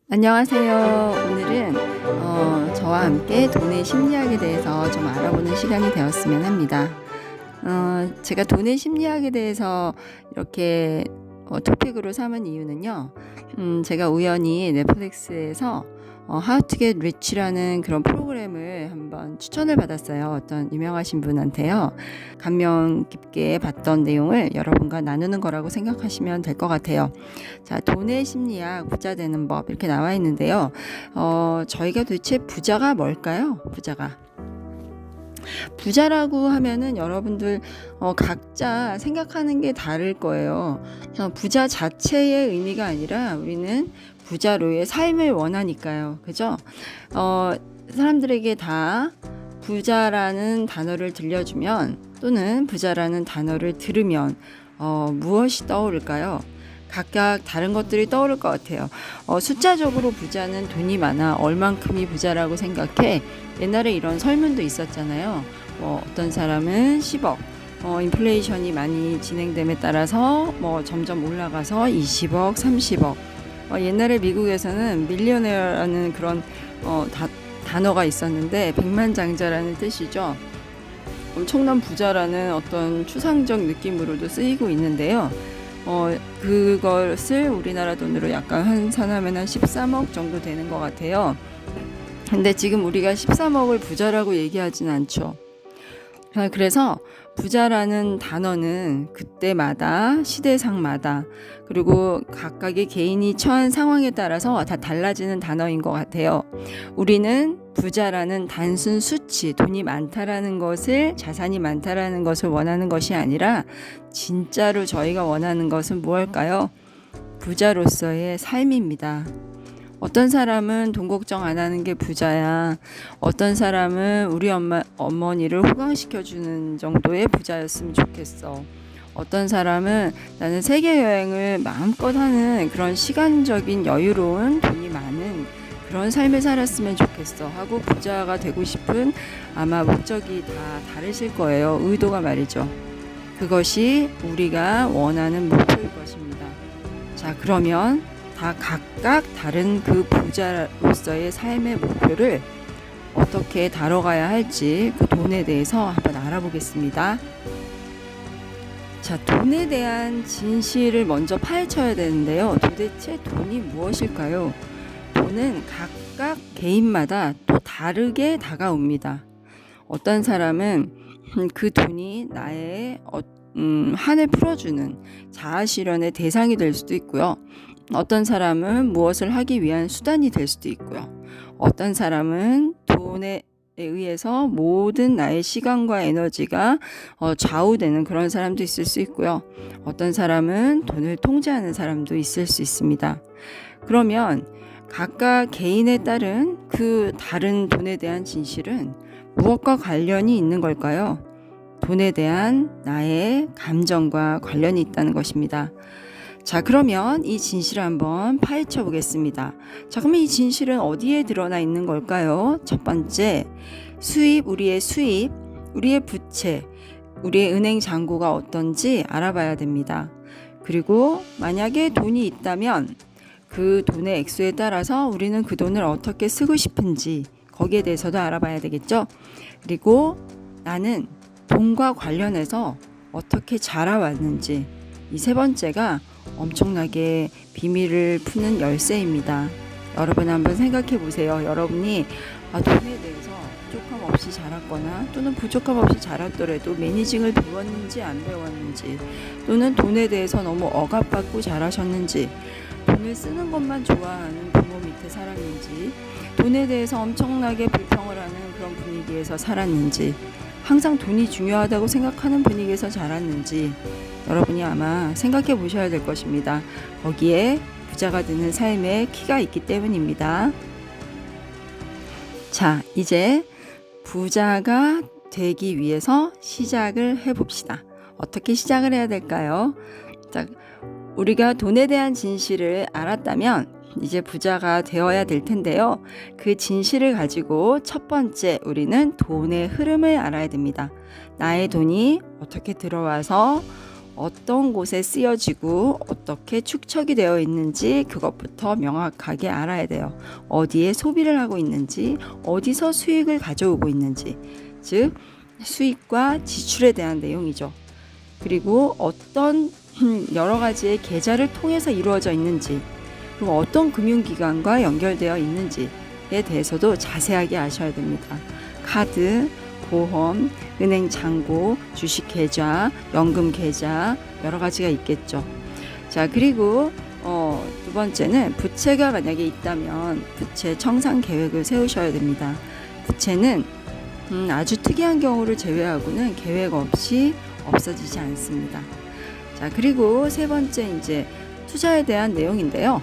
안녕하세요. 오늘은 저와 함께 돈의 심리학에 대해서 좀 알아보는 시간이 되었으면 합니다. 제가 돈의 심리학에 대해서 이렇게 토픽으로 삼은 이유는요. 제가 우연히 넷플릭스에서 How to Get Rich라는 그런 프로그램을 한번 추천을 받았어요. 어떤 유명하신 분한테요. 감명 깊게 봤던 내용을 여러분과 나누는 거라고 생각하시면 될 것 같아요. 자, 돈의 심리학, 부자 되는 법 이렇게 나와 있는데요. 저희가 도대체 부자가 뭘까요? 부자라고 하면은 여러분들 각자 생각하는 게 다를 거예요. 부자 자체의 의미가 아니라 우리는 부자로의 삶을 원하니까요. 그죠? 사람들에게 다 부자라는 단어를 들려주면 또는 부자라는 단어를 들으면 무엇이 떠오를까요? 각각 다른 것들이 떠오를 것 같아요. 숫자적으로 부자는 돈이 많아 얼만큼이 부자라고 생각해. 옛날에 이런 설문도 있었잖아요. 어떤 사람은 10억, 인플레이션이 많이 진행됨에 따라서 점점 올라가서 20억, 30억. 옛날에 미국에서는 밀리어네어라는 그런 단어가 있었는데 백만장자라는 뜻이죠. 엄청난 부자라는 어떤 추상적 느낌으로도 쓰이고 있는데요. 그것을 우리나라 돈으로 약간 환산하면 한 13억 정도 되는 것 같아요. 근데 지금 우리가 13억을 부자라고 얘기하진 않죠. 그래서 부자라는 단어는 그때마다 시대상마다 그리고 각각의 개인이 처한 상황에 따라서 다 달라지는 단어인 것 같아요. 우리는 부자라는 단순 수치, 돈이 많다라는 것을, 자산이 많다라는 것을 원하는 것이 아니라 진짜로 저희가 원하는 것은 무엇일까요? 부자로서의 삶입니다. 어떤 사람은 돈 걱정 안 하는 게 부자야. 어떤 사람은 우리 어머니를 호강시켜주는 정도의 부자였으면 좋겠어. 어떤 사람은 나는 세계 여행을 마음껏 하는 그런 시간적인 여유로운 돈이 많은 그런 삶을 살았으면 좋겠어 하고 부자가 되고 싶은 아마 목적이 다 다르실 거예요. 의도가 말이죠. 그것이 우리가 원하는 목표일 것입니다. 자, 그러면 다 각각 다른 그 부자로서의 삶의 목표를 어떻게 다뤄가야 할지 그 돈에 대해서 한번 알아보겠습니다. 자, 돈에 대한 진실을 먼저 파헤쳐야 되는데요. 도대체 돈이 무엇일까요? 돈은 각각 개인마다 또 다르게 다가옵니다. 어떤 사람은 그 돈이 나의 한을 풀어주는 자아실현의 대상이 될 수도 있고요. 어떤 사람은 무엇을 하기 위한 수단이 될 수도 있고요. 어떤 사람은 돈에 의해서 모든 나의 시간과 에너지가 좌우되는 그런 사람도 있을 수 있고요. 어떤 사람은 돈을 통제하는 사람도 있을 수 있습니다. 그러면 각각 개인에 따른 그 다른 돈에 대한 진실은 무엇과 관련이 있는 걸까요? 돈에 대한 나의 감정과 관련이 있다는 것입니다. 자, 그러면 이 진실을 한번 파헤쳐 보겠습니다. 자, 그러면 이 진실은 어디에 드러나 있는 걸까요? 첫 번째, 우리의 수입, 우리의 부채, 우리의 은행 잔고가 어떤지 알아봐야 됩니다. 그리고 만약에 돈이 있다면 그 돈의 액수에 따라서 우리는 그 돈을 어떻게 쓰고 싶은지 거기에 대해서도 알아봐야 되겠죠. 그리고 나는 돈과 관련해서 어떻게 자라왔는지, 이 세 번째가 엄청나게 비밀을 푸는 열쇠입니다. 여러분 한번 생각해 보세요. 여러분이 돈에 대해서 부족함 없이 자랐거나 또는 부족함 없이 자랐더라도 매니징을 배웠는지 안 배웠는지, 또는 돈에 대해서 너무 억압받고 자라셨는지, 돈을 쓰는 것만 좋아하는 부모 밑에 살았는지, 돈에 대해서 엄청나게 불평을 하는 그런 분위기에서 살았는지, 항상 돈이 중요하다고 생각하는 분위기에서 자랐는지 여러분이 아마 생각해 보셔야 될 것입니다. 거기에 부자가 되는 삶의 키가 있기 때문입니다. 자, 이제 부자가 되기 위해서 시작을 해봅시다. 어떻게 시작을 해야 될까요? 자, 우리가 돈에 대한 진실을 알았다면 이제 부자가 되어야 될 텐데요. 그 진실을 가지고 첫 번째 우리는 돈의 흐름을 알아야 됩니다. 나의 돈이 어떻게 들어와서 어떤 곳에 쓰여지고 어떻게 축적이 되어 있는지 그것부터 명확하게 알아야 돼요. 어디에 소비를 하고 있는지, 어디서 수익을 가져오고 있는지, 즉 수익과 지출에 대한 내용이죠. 그리고 어떤 여러 가지의 계좌를 통해서 이루어져 있는지, 그리고 어떤 금융기관과 연결되어 있는지에 대해서도 자세하게 아셔야 됩니다. 카드, 보험, 은행 잔고, 주식 계좌, 연금 계좌 여러 가지가 있겠죠. 자, 그리고 두 번째는 부채가 만약에 있다면 부채 청산 계획을 세우셔야 됩니다. 부채는 아주 특이한 경우를 제외하고는 계획 없이 없어지지 않습니다. 자, 그리고 세 번째 이제 투자에 대한 내용인데요.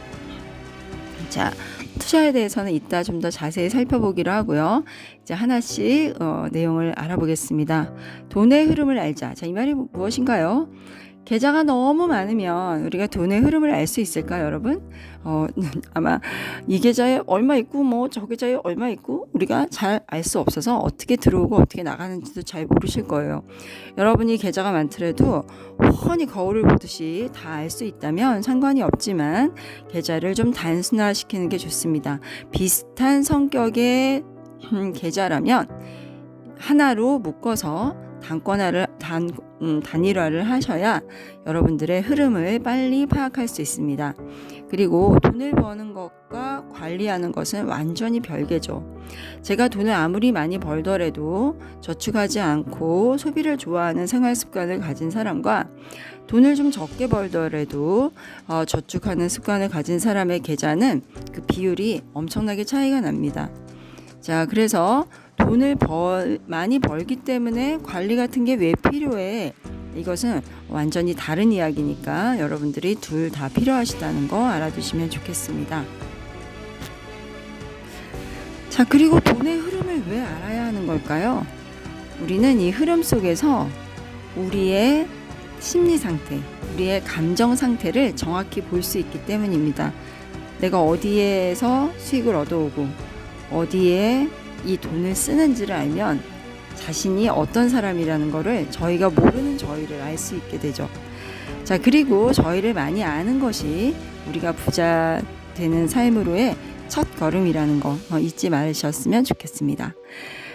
자, 투자에 대해서는 이따 좀 더 자세히 살펴보기로 하고요. 이제 하나씩 내용을 알아보겠습니다. 돈의 흐름을 알자. 자, 이 말이 무엇인가요? 계좌가 너무 많으면 우리가 돈의 흐름을 알 수 있을까요, 여러분? 아마 이 계좌에 얼마 있고 뭐 저 계좌에 얼마 있고 우리가 잘 알 수 없어서 어떻게 들어오고 어떻게 나가는지도 잘 모르실 거예요. 여러분이 계좌가 많더라도 훤히 거울을 보듯이 다 알 수 있다면 상관이 없지만 계좌를 좀 단순화시키는 게 좋습니다. 비슷한 성격의 계좌라면 하나로 묶어서 단일화를 하셔야 여러분들의 흐름을 빨리 파악할 수 있습니다. 그리고 돈을 버는 것과 관리하는 것은 완전히 별개죠. 제가 돈을 아무리 많이 벌더라도 저축하지 않고 소비를 좋아하는 생활 습관을 가진 사람과 돈을 좀 적게 벌더라도 저축하는 습관을 가진 사람의 계좌는 그 비율이 엄청나게 차이가 납니다. 자, 그래서 돈을 많이 벌기 때문에 관리 같은 게 왜 필요해? 이것은 완전히 다른 이야기니까 여러분들이 둘 다 필요하시다는 거 알아두시면 좋겠습니다. 자, 그리고 돈의 흐름을 왜 알아야 하는 걸까요? 우리는 이 흐름 속에서 우리의 심리 상태, 우리의 감정 상태를 정확히 볼 수 있기 때문입니다. 내가 어디에서 수익을 얻어오고 어디에 이 돈을 쓰는지를 알면 자신이 어떤 사람이라는 거를 저희가 모르는 저희를 알 수 있게 되죠. 자, 그리고 저희를 많이 아는 것이 우리가 부자 되는 삶으로의 첫 걸음이라는 거 잊지 말으셨으면 좋겠습니다.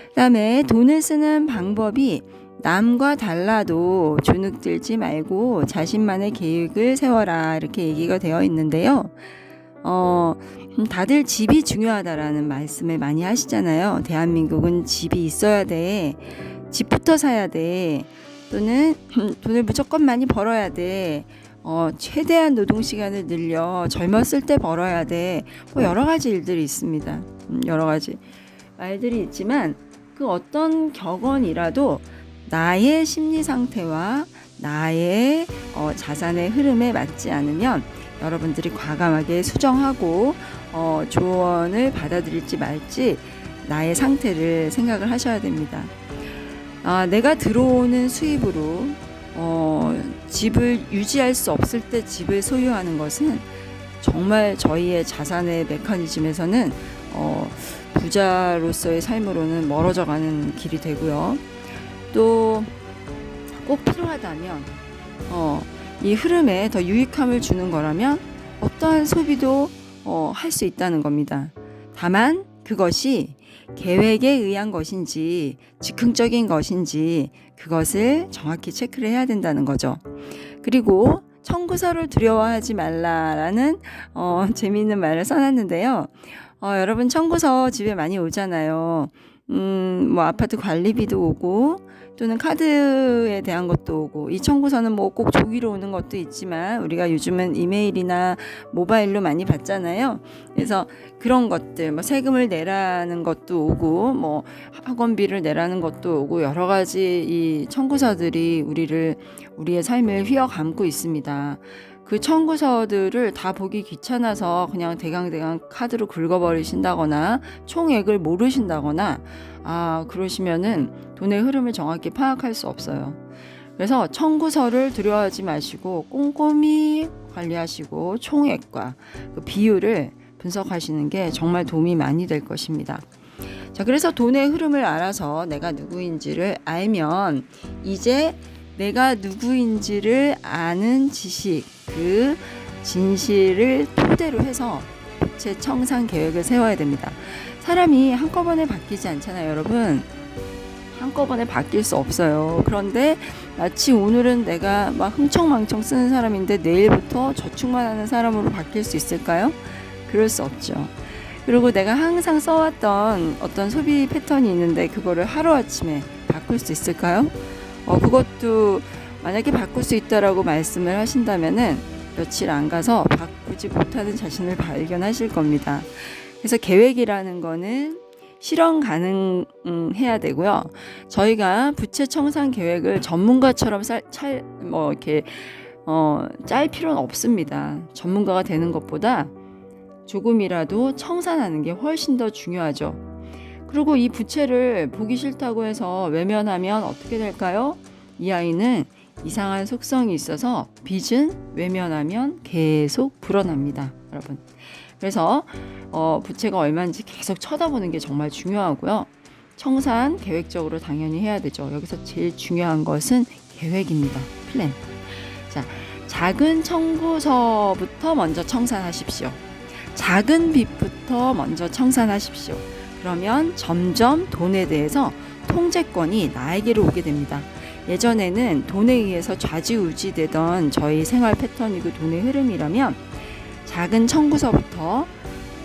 그다음에 돈을 쓰는 방법이 남과 달라도 주눅 들지 말고 자신만의 계획을 세워라 이렇게 얘기가 되어 있는데요. 다들 집이 중요하다라는 말씀을 많이 하시잖아요. 대한민국은 집이 있어야 돼. 집부터 사야 돼. 또는 돈을 무조건 많이 벌어야 돼. 최대한 노동 시간을 늘려 젊었을 때 벌어야 돼. 뭐 여러 가지 일들이 있습니다. 여러 가지 말들이 있지만 그 어떤 격언이라도 나의 심리 상태와 나의 자산의 흐름에 맞지 않으면 여러분들이 과감하게 수정하고 조언을 받아들일지 말지 나의 상태를 생각을 하셔야 됩니다. 내가 들어오는 수입으로 집을 유지할 수 없을 때 집을 소유하는 것은 정말 저희의 자산의 메커니즘에서는 부자로서의 삶으로는 멀어져 가는 길이 되고요. 또 꼭 필요하다면 이 흐름에 더 유익함을 주는 거라면 어떠한 소비도 할 수 있다는 겁니다. 다만 그것이 계획에 의한 것인지 즉흥적인 것인지 그것을 정확히 체크를 해야 된다는 거죠. 그리고 청구서를 두려워하지 말라라는 재미있는 말을 써놨는데요. 여러분 청구서 집에 많이 오잖아요. 뭐 아파트 관리비도 오고 또는 카드에 대한 것도 오고 이 청구서는 뭐 꼭 종이로 오는 것도 있지만 우리가 요즘은 이메일이나 모바일로 많이 받잖아요. 그래서 그런 것들 뭐 세금을 내라는 것도 오고 뭐 학원비를 내라는 것도 오고 여러 가지 이 청구서들이 우리의 삶을 휘어감고 있습니다. 그 청구서들을 다 보기 귀찮아서 그냥 대강대강 카드로 긁어버리신다거나 총액을 모르신다거나 그러시면은 돈의 흐름을 정확히 파악할 수 없어요. 그래서 청구서를 두려워하지 마시고 꼼꼼히 관리하시고 총액과 그 비율을 분석하시는 게 정말 도움이 많이 될 것입니다. 자, 그래서 돈의 흐름을 알아서 내가 누구인지를 알면 이제 내가 누구인지를 아는 지식, 그 진실을 토대로 해서 부채 청산 계획을 세워야 됩니다. 사람이 한꺼번에 바뀌지 않잖아요, 여러분. 한꺼번에 바뀔 수 없어요. 그런데 마치 오늘은 내가 막 흥청망청 쓰는 사람인데 내일부터 저축만 하는 사람으로 바뀔 수 있을까요? 그럴 수 없죠. 그리고 내가 항상 써왔던 어떤 소비 패턴이 있는데 그거를 하루아침에 바꿀 수 있을까요? 그것도 만약에 바꿀 수 있다라고 말씀을 하신다면은 며칠 안 가서 바꾸지 못하는 자신을 발견하실 겁니다. 그래서 계획이라는 거는 실현 가능해야 되고요. 저희가 부채 청산 계획을 전문가처럼 짤 필요는 없습니다. 전문가가 되는 것보다 조금이라도 청산하는 게 훨씬 더 중요하죠. 그리고 이 부채를 보기 싫다고 해서 외면하면 어떻게 될까요? 이 아이는 이상한 속성이 있어서 빚은 외면하면 계속 불어납니다, 여러분. 그래서 부채가 얼마인지 계속 쳐다보는 게 정말 중요하고요. 청산 계획적으로 당연히 해야 되죠. 여기서 제일 중요한 것은 계획입니다. 플랜. 자, 작은 청구서부터 먼저 청산하십시오. 작은 빚부터 먼저 청산하십시오. 그러면 점점 돈에 대해서 통제권이 나에게로 오게 됩니다. 예전에는 돈에 의해서 좌지우지되던 저희 생활 패턴이고 돈의 흐름이라면 작은 청구서부터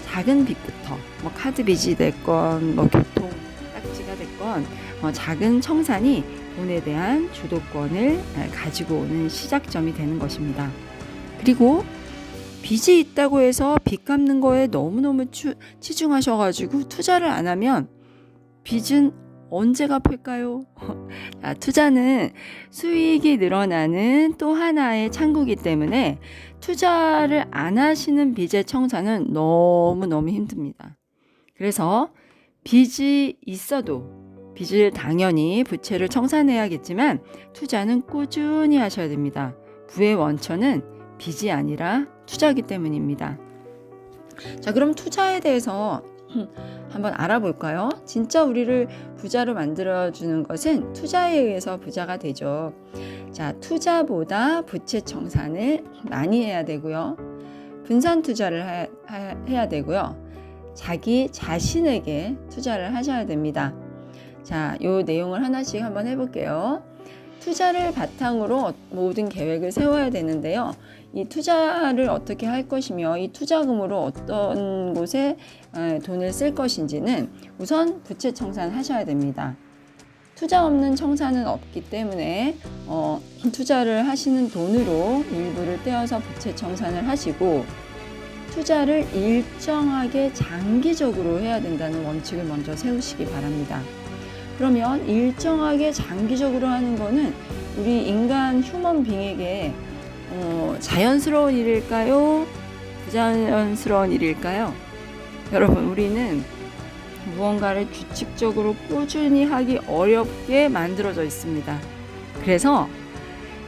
작은 빚부터 카드 빚이 됐건 교통 딱지가 됐건 작은 청산이 돈에 대한 주도권을 가지고 오는 시작점이 되는 것입니다. 그리고 빚이 있다고 해서 빚 갚는 거에 너무너무 치중하셔가지고 투자를 안 하면 빚은 언제 갚을까요? 투자는 수익이 늘어나는 또 하나의 창구이기 때문에 투자를 안 하시는 빚의 청산은 너무너무 힘듭니다. 그래서 빚이 있어도 빚을 당연히 부채를 청산해야겠지만 투자는 꾸준히 하셔야 됩니다. 부의 원천은 빚이 아니라 투자이기 때문입니다. 자, 그럼 투자에 대해서 한번 알아볼까요? 진짜 우리를 부자로 만들어주는 것은 투자에 의해서 부자가 되죠. 자, 투자보다 부채 청산을 많이 해야 되고요. 분산 투자를 해야 되고요. 자기 자신에게 투자를 하셔야 됩니다. 자, 요 내용을 하나씩 한번 해볼게요. 투자를 바탕으로 모든 계획을 세워야 되는데요. 이 투자를 어떻게 할 것이며 이 투자금으로 어떤 곳에 돈을 쓸 것인지는 우선 부채 청산하셔야 됩니다. 투자 없는 청산은 없기 때문에 투자를 하시는 돈으로 일부를 떼어서 부채 청산을 하시고 투자를 일정하게 장기적으로 해야 된다는 원칙을 먼저 세우시기 바랍니다. 그러면 일정하게 장기적으로 하는 거는 우리 인간 휴먼 빙에게 자연스러운 일일까요? 부자연스러운 일일까요? 여러분, 우리는 무언가를 규칙적으로 꾸준히 하기 어렵게 만들어져 있습니다. 그래서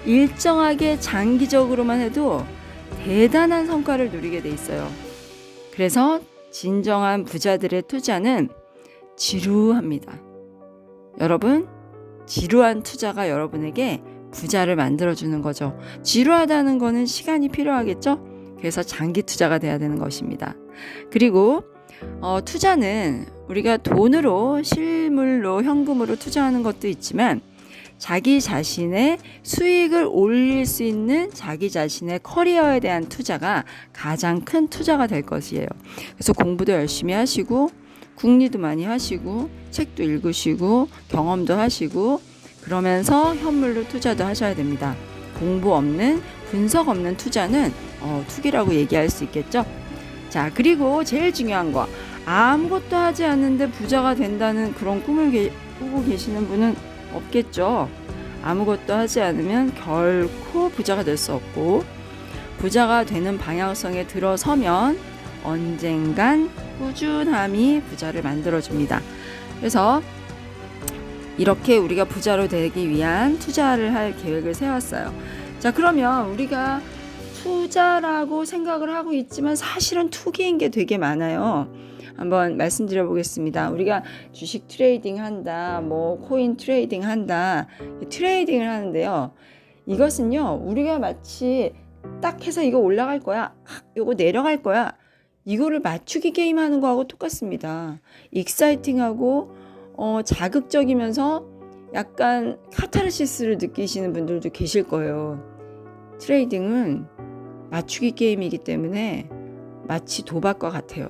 일정하게 장기적으로만 해도 대단한 성과를 누리게 돼 있어요. 그래서 진정한 부자들의 투자는 지루합니다. 여러분, 지루한 투자가 여러분에게 부자를 만들어주는 거죠. 지루하다는 거는 시간이 필요하겠죠? 그래서 장기 투자가 돼야 되는 것입니다. 그리고 투자는 우리가 돈으로, 실물로, 현금으로 투자하는 것도 있지만 자기 자신의 수익을 올릴 수 있는 자기 자신의 커리어에 대한 투자가 가장 큰 투자가 될 것이에요. 그래서 공부도 열심히 하시고 국리도 많이 하시고 책도 읽으시고 경험도 하시고 그러면서 현물로 투자도 하셔야 됩니다. 공부 없는, 분석 없는 투자는 투기라고 얘기할 수 있겠죠. 자, 그리고 제일 중요한 거, 아무것도 하지 않는데 부자가 된다는 그런 꿈을 꾸고 계시는 분은 없겠죠. 아무것도 하지 않으면 결코 부자가 될 수 없고 부자가 되는 방향성에 들어서면 언젠간 꾸준함이 부자를 만들어줍니다. 그래서 이렇게 우리가 부자로 되기 위한 투자를 할 계획을 세웠어요. 자, 그러면 우리가 투자라고 생각을 하고 있지만 사실은 투기인 게 되게 많아요. 한번 말씀드려 보겠습니다. 우리가 주식 트레이딩 한다, 뭐 코인 트레이딩 한다, 트레이딩을 하는데요. 이것은요, 우리가 마치 딱 해서 이거 올라갈 거야, 이거 내려갈 거야, 이거를 맞추기 게임 하는 거하고 똑같습니다. 익사이팅하고 자극적이면서 약간 카타르시스를 느끼시는 분들도 계실 거예요. 트레이딩은 맞추기 게임이기 때문에 마치 도박과 같아요.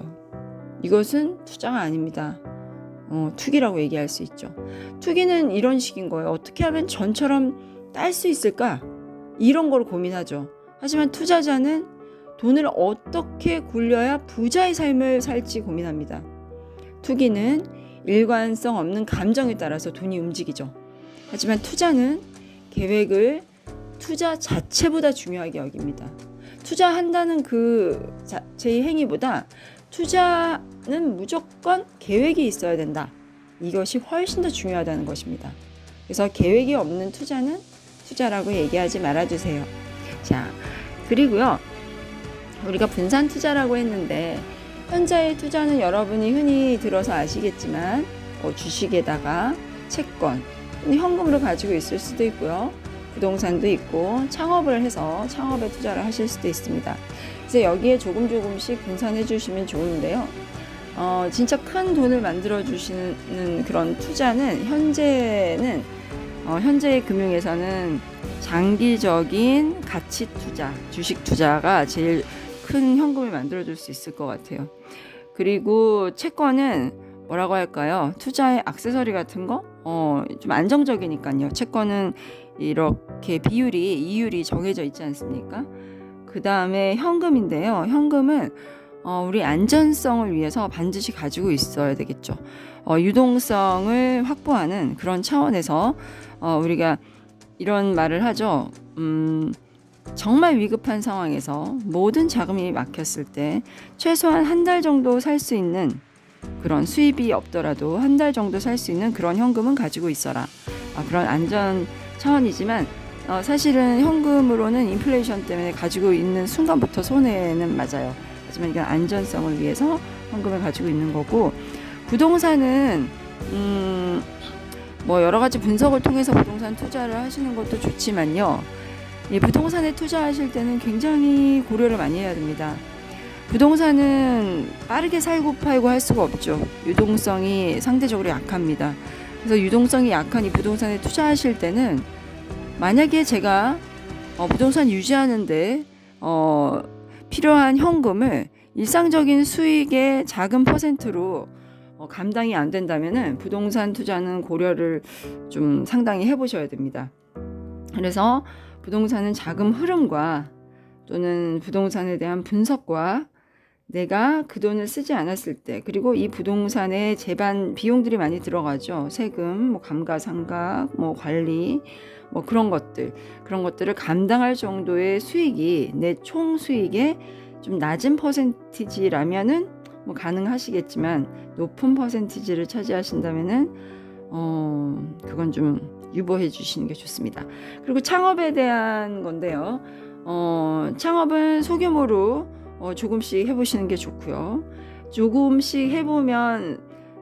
이것은 투자가 아닙니다. 투기라고 얘기할 수 있죠. 투기는 이런 식인 거예요. 어떻게 하면 전처럼 딸 수 있을까? 이런 걸 고민하죠. 하지만 투자자는 돈을 어떻게 굴려야 부자의 삶을 살지 고민합니다. 투기는 일관성 없는 감정에 따라서 돈이 움직이죠. 하지만 투자는 계획을 투자 자체보다 중요하게 여깁니다. 투자한다는 그 자체의 행위보다 투자는 무조건 계획이 있어야 된다. 이것이 훨씬 더 중요하다는 것입니다. 그래서 계획이 없는 투자는 투자라고 얘기하지 말아주세요. 자, 그리고요. 우리가 분산 투자라고 했는데 현재의 투자는 여러분이 흔히 들어서 아시겠지만 주식에다가 채권, 현금으로 가지고 있을 수도 있고요. 부동산도 있고 창업을 해서 창업에 투자를 하실 수도 있습니다. 그래서 여기에 조금씩 분산해 주시면 좋은데요. 진짜 큰 돈을 만들어 주시는 그런 투자는 현재의 금융에서는 장기적인 가치 투자, 주식 투자가 제일 큰 현금을 만들어줄 수 있을 것 같아요. 그리고 채권은 뭐라고 할까요? 투자의 액세서리 같은 거? 좀 안정적이니까요. 채권은 이렇게 이율이 정해져 있지 않습니까? 그 다음에 현금인데요. 현금은 우리 안전성을 위해서 반드시 가지고 있어야 되겠죠. 유동성을 확보하는 그런 차원에서 우리가 이런 말을 하죠. 정말 위급한 상황에서 모든 자금이 막혔을 때 최소한 한 달 정도 살 수 있는 그런 수입이 없더라도 한 달 정도 살 수 있는 그런 현금은 가지고 있어라. 그런 안전 차원이지만 사실은 현금으로는 인플레이션 때문에 가지고 있는 순간부터 손해는 맞아요. 하지만 이건 안전성을 위해서 현금을 가지고 있는 거고, 부동산은 뭐 여러 가지 분석을 통해서 부동산 투자를 하시는 것도 좋지만요. 이 부동산에 투자하실 때는 굉장히 고려를 많이 해야 됩니다. 부동산은 빠르게 살고 팔고 할 수가 없죠. 유동성이 상대적으로 약합니다. 그래서 유동성이 약한 이 부동산에 투자하실 때는 만약에 제가 부동산 유지하는데 필요한 현금을 일상적인 수익의 작은 퍼센트로 감당이 안 된다면은 부동산 투자는 고려를 좀 상당히 해보셔야 됩니다. 그래서 부동산은 자금 흐름과 또는 부동산에 대한 분석과 내가 그 돈을 쓰지 않았을 때, 그리고 이 부동산에 재반 비용들이 많이 들어가죠. 세금, 뭐 감가상각, 뭐 관리, 뭐 그런 것들을 감당할 정도의 수익이 내 총 수익의 좀 낮은 퍼센티지라면은 뭐 가능하시겠지만 높은 퍼센티지를 차지하신다면은 그건 좀 유보해 주시는 게 좋습니다. 그리고 창업에 대한 건데요. 창업은 소규모로 조금씩 해보시는 게 좋고요. 조금씩 해보면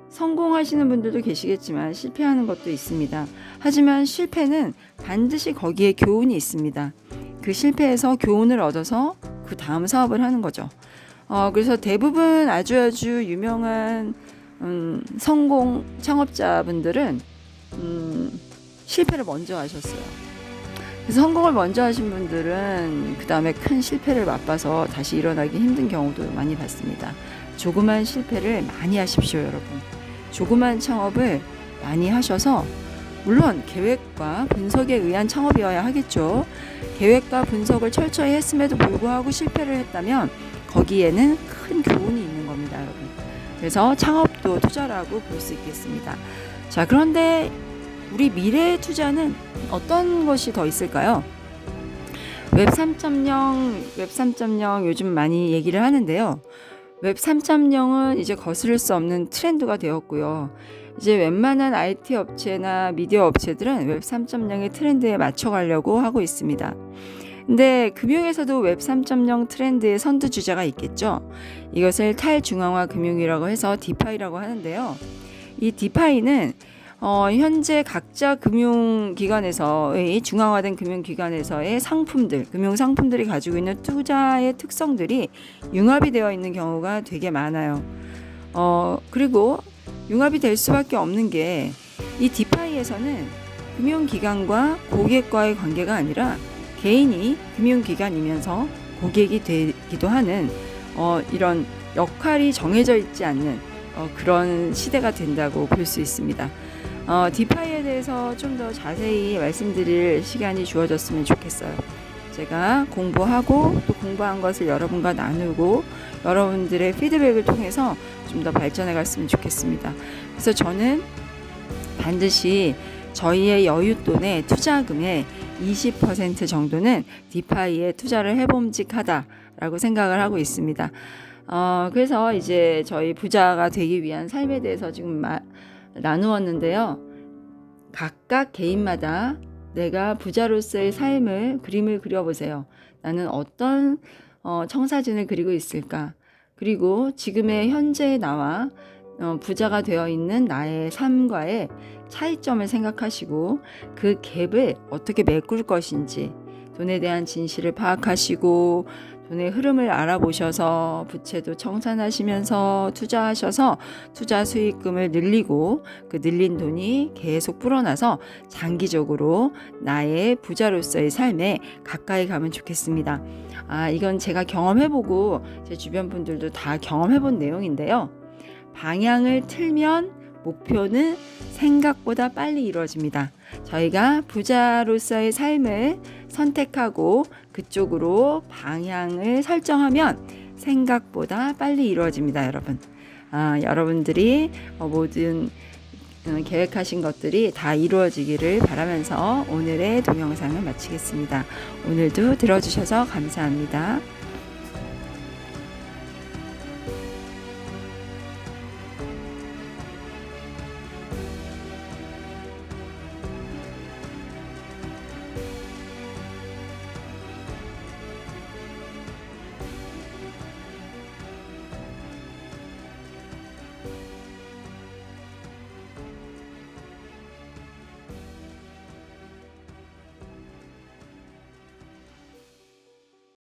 성공하시는 분들도 계시겠지만 실패하는 것도 있습니다. 하지만 실패는 반드시 거기에 교훈이 있습니다. 그 실패에서 교훈을 얻어서 그 다음 사업을 하는 거죠. 그래서 대부분 아주 유명한 성공 창업자분들은 실패를 먼저 하셨어요. 그래서 성공을 먼저 하신 분들은 그 다음에 큰 실패를 맛봐서 다시 일어나기 힘든 경우도 많이 봤습니다. 조그만 실패를 많이 하십시오, 여러분. 조그만 창업을 많이 하셔서, 물론 계획과 분석에 의한 창업이어야 하겠죠. 계획과 분석을 철저히 했음에도 불구하고 실패를 했다면 거기에는 큰 교훈이 있는 겁니다, 여러분. 그래서 창업도 투자라고 볼 수 있겠습니다. 자, 그런데 우리 미래의 투자는 어떤 것이 더 있을까요? 웹 3.0 요즘 많이 얘기를 하는데요. 웹 3.0은 이제 거스를 수 없는 트렌드가 되었고요. 이제 웬만한 IT 업체나 미디어 업체들은 웹 3.0의 트렌드에 맞춰가려고 하고 있습니다. 근데 금융에서도 웹 3.0 트렌드의 선두주자가 있겠죠. 이것을 탈중앙화 금융이라고 해서 디파이라고 하는데요. 이 디파이는 현재 각자 금융기관에서의 중앙화된 금융기관에서의 상품들, 금융상품들이 가지고 있는 투자의 특성들이 융합이 되어 있는 경우가 되게 많아요. 그리고 융합이 될 수밖에 없는 게 이 디파이에서는 금융기관과 고객과의 관계가 아니라 개인이 금융기관이면서 고객이 되기도 하는 이런 역할이 정해져 있지 않는 그런 시대가 된다고 볼 수 있습니다. 디파이에 대해서 좀 더 자세히 말씀드릴 시간이 주어졌으면 좋겠어요. 제가 공부하고 또 공부한 것을 여러분과 나누고 여러분들의 피드백을 통해서 좀 더 발전해 갔으면 좋겠습니다. 그래서 저는 반드시 저희의 여윳돈의 투자금의 20% 정도는 디파이에 투자를 해봄직하다라고 생각을 하고 있습니다. 그래서 이제 저희 부자가 되기 위한 삶에 대해서 지금 나누었는데요. 각각 개인마다 내가 부자로서의 삶을 그림을 그려보세요. 나는 어떤 청사진을 그리고 있을까? 그리고 지금의 현재의 나와 부자가 되어 있는 나의 삶과의 차이점을 생각하시고 그 갭을 어떻게 메꿀 것인지 돈에 대한 진실을 파악하시고 돈의 흐름을 알아보셔서 부채도 청산하시면서 투자하셔서 투자 수익금을 늘리고 그 늘린 돈이 계속 불어나서 장기적으로 나의 부자로서의 삶에 가까이 가면 좋겠습니다. 이건 제가 경험해보고 제 주변 분들도 다 경험해본 내용인데요. 방향을 틀면 목표는 생각보다 빨리 이루어집니다. 저희가 부자로서의 삶을 선택하고 그쪽으로 방향을 설정하면 생각보다 빨리 이루어집니다, 여러분. 여러분들이 모든 계획하신 것들이 다 이루어지기를 바라면서 오늘의 동영상을 마치겠습니다. 오늘도 들어주셔서 감사합니다.